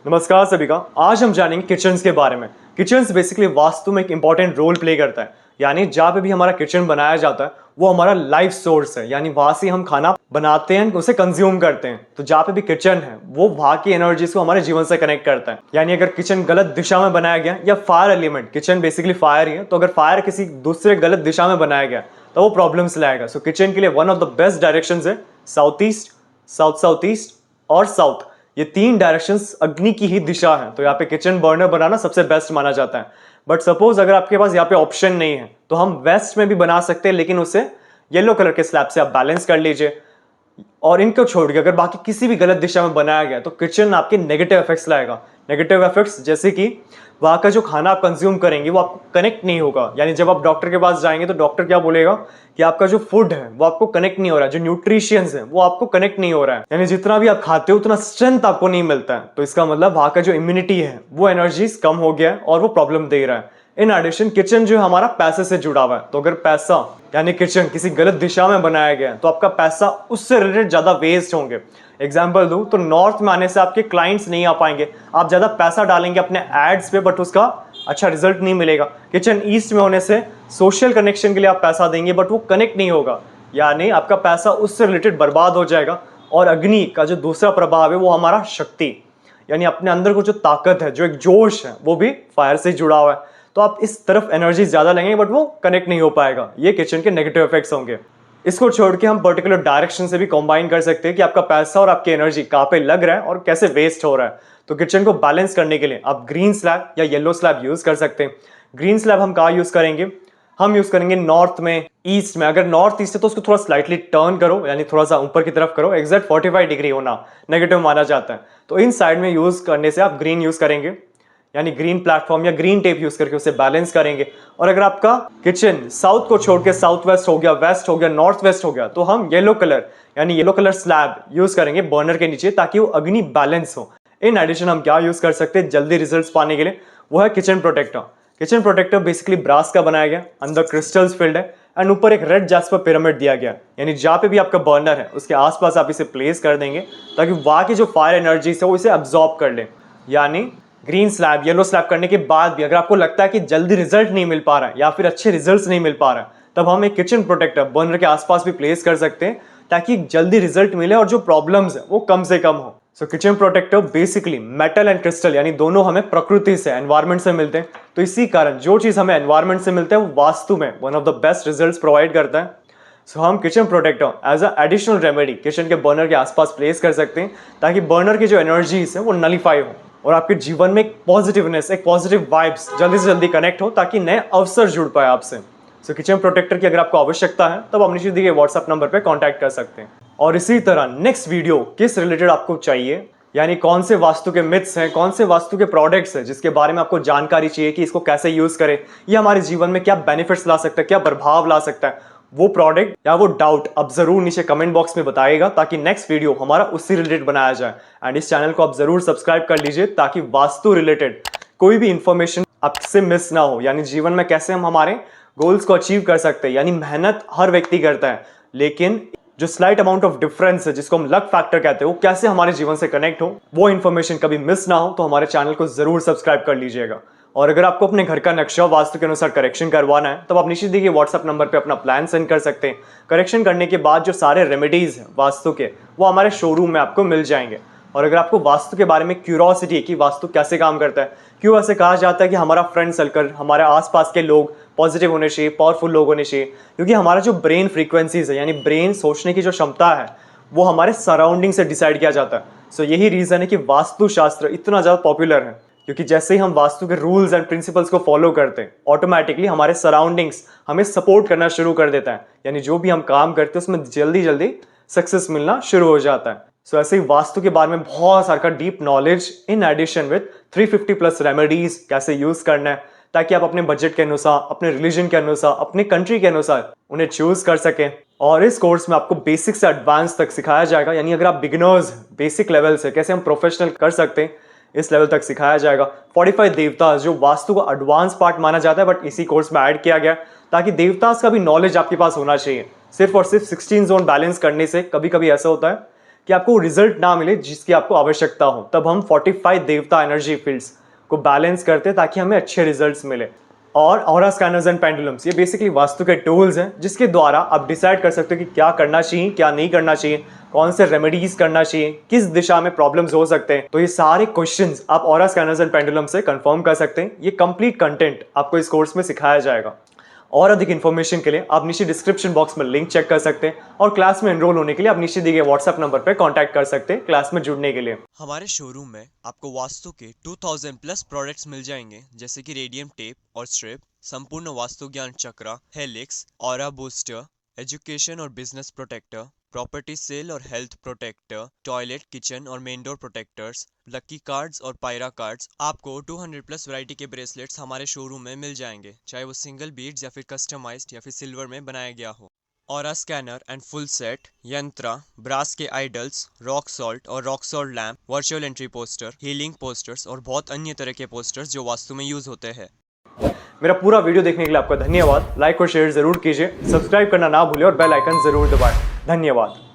नमस्कार सभी का। आज हम जानेंगे किचन्स के बारे में। किचन्स बेसिकली वास्तु में एक इंपॉर्टेंट रोल प्ले करता है। यानी जहाँ पे भी हमारा किचन बनाया जाता है वो हमारा लाइफ सोर्स है, यानी वहां से हम खाना बनाते हैं, उसे कंज्यूम करते हैं। तो जहाँ पे भी किचन है वो वहां की एनर्जीज को हमारे जीवन से कनेक्ट करता है। यानी अगर किचन गलत दिशा में बनाया गया या fire element, kitchen basically fire ही है, तो अगर फायर किसी दूसरे गलत दिशा में बनाया गया तो वो प्रॉब्लम्स लाएगा। सो किचन के लिए one of the best directions है south east, south south east और साउथ। ये तीन डायरेक्शंस अग्नि की ही दिशा है, तो यहाँ पे किचन बर्नर बनाना सबसे बेस्ट माना जाता है। बट सपोज अगर आपके पास यहाँ पे ऑप्शन नहीं है तो हम वेस्ट में भी बना सकते हैं, लेकिन उसे येलो कलर के स्लैब से आप बैलेंस कर लीजिए। और इनको छोड़ के अगर बाकी किसी भी गलत दिशा में बनाया गया तो किचन आपके नेगेटिव इफेक्ट्स लाएगा। नेगेटिव इफेक्ट्स जैसे कि वहां का जो खाना आप कंज्यूम करेंगे वो आपको कनेक्ट नहीं होगा। यानी जब आप डॉक्टर के पास जाएंगे तो डॉक्टर क्या बोलेगा कि आपका जो फूड है वो आपको कनेक्ट नहीं हो रहा है, जो न्यूट्रिशियंस है वो आपको कनेक्ट नहीं हो रहा है। यानी जितना भी आप खाते हो उतना स्ट्रेंथ आपको नहीं मिलता है। तो इसका मतलब वहां का जो इम्यूनिटी है वो एनर्जीज कम हो गया है और वो प्रॉब्लम दे रहा है। इन एडिशन किचन जो है हमारा पैसे से जुड़ा हुआ है, तो अगर पैसा यानी किचन किसी गलत दिशा में बनाया गया तो आपका पैसा उससे रिलेटेड ज्यादा वेस्ट होंगे। एग्जाम्पल दूं तो नॉर्थ में आने से आपके क्लाइंट्स नहीं आ पाएंगे, आप ज्यादा पैसा डालेंगे अपने एड्स पे बट उसका अच्छा रिजल्ट नहीं मिलेगा। किचन ईस्ट में होने से सोशल कनेक्शन के लिए आप पैसा देंगे बट वो कनेक्ट नहीं होगा, यानी आपका पैसा उससे रिलेटेड बर्बाद हो जाएगा। और अग्नि का जो दूसरा प्रभाव है वो हमारा शक्ति, यानी अपने अंदर को जो ताकत है, जो एक जोश है, वो भी फायर से जुड़ा हुआ है। तो आप इस तरफ एनर्जी ज्यादा लेंगे बट वो कनेक्ट नहीं हो पाएगा। ये किचन के नेगेटिव इफेक्ट्स होंगे। इसको छोड़ के हम पर्टिकुलर डायरेक्शन से भी कंबाइन कर सकते हैं कि आपका पैसा और आपकी एनर्जी कहाँ पे लग रहा है और कैसे वेस्ट हो रहा है। तो किचन को बैलेंस करने के लिए आप ग्रीन स्लैब या येलो स्लैब यूज कर सकते हैं। ग्रीन स्लैब हम कहाँ यूज करेंगे? हम यूज करेंगे नॉर्थ में, ईस्ट में। अगर नॉर्थ ईस्ट है तो उसको थोड़ा स्लाइटली टर्न करो, यानी थोड़ा सा ऊपर की तरफ करो। एग्जैक्ट 45 डिग्री होना नेगेटिव माना जाता है, तो इन साइड में यूज करने से आप ग्रीन यूज करेंगे, यानी ग्रीन प्लेटफॉर्म या ग्रीन टेप यूज करके उसे बैलेंस करेंगे। और अगर आपका किचन साउथ को छोड़ के साउथ वेस्ट हो गया, वेस्ट हो गया, नॉर्थ वेस्ट हो गया, तो हम येलो कलर यानी येलो कलर स्लैब यूज करेंगे बर्नर के नीचे ताकि वो अग्नि बैलेंस हो। इन एडिशन हम क्या यूज कर सकते हैं जल्दी रिजल्ट्स पाने के लिए? वो है kitchen protector. Kitchen protector basically brass का बनाया गया, अंदर क्रिस्टल्स फिल्ड है एंड ऊपर एक रेड जैस्पर पिरामिड दिया गया। यानी जहां पे भी आपका बर्नर है उसके आसपास आप इसे प्लेस कर देंगे ताकि वहां की जो फायर एनर्जी है वो इसे अब्सॉर्ब कर ले। यानी ग्रीन स्लैब, येलो स्लैब करने के बाद भी अगर आपको लगता है कि जल्दी रिजल्ट नहीं मिल पा रहा है या फिर अच्छे रिजल्ट्स नहीं मिल पा रहा है, तब हम एक किचन प्रोटेक्टर बर्नर के आसपास भी प्लेस कर सकते हैं ताकि जल्दी रिजल्ट मिले और जो प्रॉब्लम्स है वो कम से कम हो। So kitchen protector basically metal and crystal यानी दोनों हमें प्रकृति से, एनवायरमेंट से मिलते हैं। तो इसी कारण जो चीज हमें एनवायरमेंट से मिलता है वो वास्तु में one of the best results provide करता है। सो हम kitchen protector as a additional remedy kitchen के बर्नर के आसपास प्लेस कर सकते हैं ताकि बर्नर की जो एनर्जीज है वो नलीफाई हो और आपके जीवन में एक पॉजिटिवनेस, एक पॉजिटिव वाइब्स जल्दी से जल्दी कनेक्ट हो ताकि नए अवसर जुड़ पाए आपसे। सो किचन प्रोटेक्टर की अगर आपको आवश्यकता है तब आप नीचे दिए गए व्हाट्सएप नंबर पे कांटेक्ट कर सकते हैं। और इसी तरह नेक्स्ट वीडियो किस रिलेटेड आपको चाहिए, यानी कौन से वास्तु के मिथ्स हैं, कौन से वास्तु के प्रोडक्ट्स हैं जिसके बारे में आपको जानकारी चाहिए कि इसको कैसे यूज करें, ये हमारे जीवन में क्या बेनिफिट्स ला सकता है, क्या प्रभाव ला सकता है, वो प्रोडक्ट या वो डाउट आप जरूर नीचे कमेंट बॉक्स में बताइएगा ताकि नेक्स्ट वीडियो हमारा उससे रिलेटेड बनाया जाए। एंड इस चैनल को आप जरूर सब्सक्राइब कर लीजिए ताकि वास्तु रिलेटेड कोई भी इंफॉर्मेशन आपसे मिस ना हो। यानी जीवन में कैसे हम हमारे गोल्स को अचीव कर सकते हैं। यानी मेहनत हर व्यक्ति करता है, लेकिन जो स्लाइट अमाउंट ऑफ डिफरेंस है जिसको हम लक फैक्टर कहते हैं वो कैसे हमारे जीवन से कनेक्ट हो, वो इन्फॉर्मेशन कभी मिस ना हो। तो हमारे चैनल को जरूर सब्सक्राइब कर लीजिएगा। और अगर आपको अपने घर का नक्शा वास्तु के अनुसार करेक्शन करवाना है तब आप नीचे दिए गए व्हाट्सएप नंबर पे अपना प्लान सेंड कर सकते हैं। करेक्शन करने के बाद जो सारे रेमेडीज हैं वास्तु के वो हमारे शोरूम में आपको मिल जाएंगे। और अगर आपको वास्तु के बारे में क्यूरियोसिटी है कि वास्तु कैसे काम करता है, क्यों ऐसे कहा जाता है कि हमारा फ्रेंड सर्कल, हमारे आसपास के लोग पॉजिटिव होने चाहिए, पावरफुल लोग होने चाहिए, क्योंकि हमारा जो ब्रेन फ्रीक्वेंसीज है यानी ब्रेन सोचने की जो क्षमता है वो हमारे सराउंडिंग से डिसाइड किया जाता है। सो यही रीजन है कि वास्तुशास्त्र इतना ज्यादा पॉपुलर है, क्योंकि जैसे ही हम वास्तु के रूल्स एंड प्रिंसिपल्स को फॉलो करते हैं ऑटोमेटिकली हमारे सराउंडिंग्स हमें सपोर्ट करना शुरू कर देता है। यानी जो भी हम काम करते हैं उसमें जल्दी जल्दी सक्सेस मिलना शुरू हो जाता है। सो ऐसे ही वास्तु के बारे में बहुत सारा deep knowledge in addition with 350 plus remedies कैसे यूज करना है ताकि आप अपने बजट के अनुसार, अपने रिलीजन के अनुसार, अपने कंट्री के अनुसार उन्हें चूज कर सकें। और इस कोर्स में आपको बेसिक से एडवांस तक सिखाया जाएगा। यानी अगर आप बिगिनर्स बेसिक लेवल से कैसे हम प्रोफेशनल कर सकते हैं इस लेवल तक सिखाया जाएगा। 45 देवतास जो वास्तु का एडवांस पार्ट माना जाता है बट इसी कोर्स में ऐड किया गया ताकि देवतास का भी नॉलेज आपके पास होना चाहिए। सिर्फ और सिर्फ 16 जोन बैलेंस करने से कभी कभी ऐसा होता है कि आपको रिजल्ट ना मिले जिसकी आपको आवश्यकता हो, तब हम 45 देवता एनर्जी फील्ड्स को बैलेंस करते हैं ताकि हमें अच्छे रिजल्ट्स मिले। और ऑरा स्कैनर्स एंड पेंडुलम्स ये बेसिकली वास्तु के टूल्स हैं जिसके द्वारा आप डिसाइड कर सकते हो कि क्या करना चाहिए, क्या नहीं करना चाहिए, कौन से रेमेडीज करना चाहिए, किस दिशा में प्रॉब्लम्स हो सकते हैं। तो ये सारे क्वेश्चंस आप ऑरा स्कैनर्स एंड पेंडुलम से कंफर्म कर सकते हैं। ये कंप्लीट कंटेंट आपको इस कोर्स में सिखाया जाएगा। और अधिक इन्फॉर्मेशन के लिए आप नीचे डिस्क्रिप्शन बॉक्स में लिंक चेक कर सकते हैं और क्लास में एनरोल होने के लिए आप नीचे दिए गए व्हाट्सएप नंबर पर कांटेक्ट कर सकते हैं क्लास में जुड़ने के लिए। हमारे शोरूम में आपको वास्तु के 2000 प्लस प्रोडक्ट्स मिल जाएंगे, जैसे कि रेडियम टेप और स्ट्रिप, संपूर्ण वास्तु ज्ञान चक्रा, हेलिक्स, ऑरा बूस्टर, एजुकेशन और बिजनेस प्रोटेक्टर, प्रॉपर्टी सेल और हेल्थ प्रोटेक्टर, टॉयलेट, किचन और main door protectors, lucky cards और पायरा कार्ड्स। आपको 200 प्लस वैरायटी के ब्रेसलेट्स हमारे शोरूम में मिल जाएंगे, चाहे वो सिंगल बीड्स या फिर कस्टमाइज्ड या फिर सिल्वर में बनाया गया हो। Aura scanner and full set, यंत्रा, ब्रास के आइडल्स, रॉक सॉल्ट और rock salt lamp, virtual entry poster, healing posters और बहुत अन्य तरह के पोस्टर्स जो वास्तु में यूज होते हैं। मेरा पूरा वीडियो देखने के लिए आपका धन्यवाद। लाइक और शेयर जरूर कीजिए, सब्सक्राइब करना ना भूलें और बेल आइकन जरूर दबाएं। धन्यवाद।